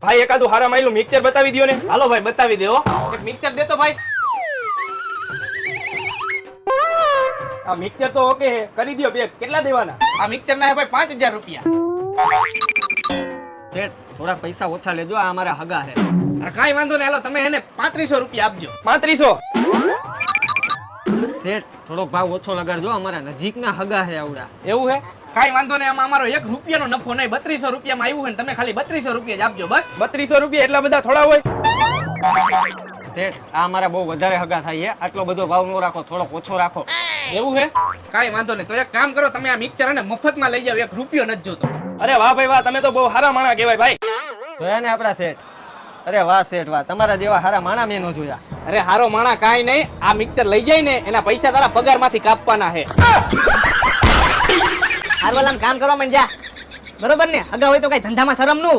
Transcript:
ભાઈ એકાદું હારા માયલું મિક્સર બતાવી દો ને. હાલો ભાઈ બતાવી દે હો. એક મિક્સર દેતો ભાઈ. આ મિક્સર તો ઓકે હે, કરી દો પેક. કેટલા દેવાના? આ મિક્સર ના હે ભાઈ 5000 રૂપિયા. શેઠ થોડા પૈસા ઓછા લેજો, આ અમારા હગા છે. કાંઈ વાંધો નહીં, હાલો તમે એને 3500 રૂપિયા આપજો. 3500. શેઠ થોડોક ભાવ ઓછો લગાડજો, અમારા નજીકના હગા છે આવડા. એવું હે? કાંઈ વાંધો નહીં, આમાં અમારો 1 રૂપિયાનો નફો નહીં. 3200 રૂપિયામાં આવ્યું હોય ને તમે ખાલી 3200 રૂપિયા જ આપજો બસ. 3200 રૂપિયા એટલા બધા થોડા હોય? શેઠ આ અમારા બહુ વધારે હગા થાય છે, આટલો બધો ભાવ ન રાખો, થોડોક ઓછો રાખો. એવું હે? કાંઈ વાંધો નહીં, તો એક કામ કરો, તમે આ મિક્સર અને મફતમાં લઈ જાવ, 1 રૂપિયો નથી જોતો. અરે વાહ ભાઈ વાહ, તમે તો બહુ હારા માણા કહેવાય ભાઈ. જોયા ને આપડા શેઠ? અરે વાહ શેઠ વાહ, તમારા જેવા હારા માણા મેં ન જોયા. અરે હારો માણા કાંઈ નહીં, આ મિક્સર લઈ જાય ને એના પૈસા તારા પગારમાંથી કાપવાના છે. હારવાલામ કામ કરવા માંડ જા. બરોબર ને? અગા હોય તો કઈ ધંધામાં શરમ ન હોય.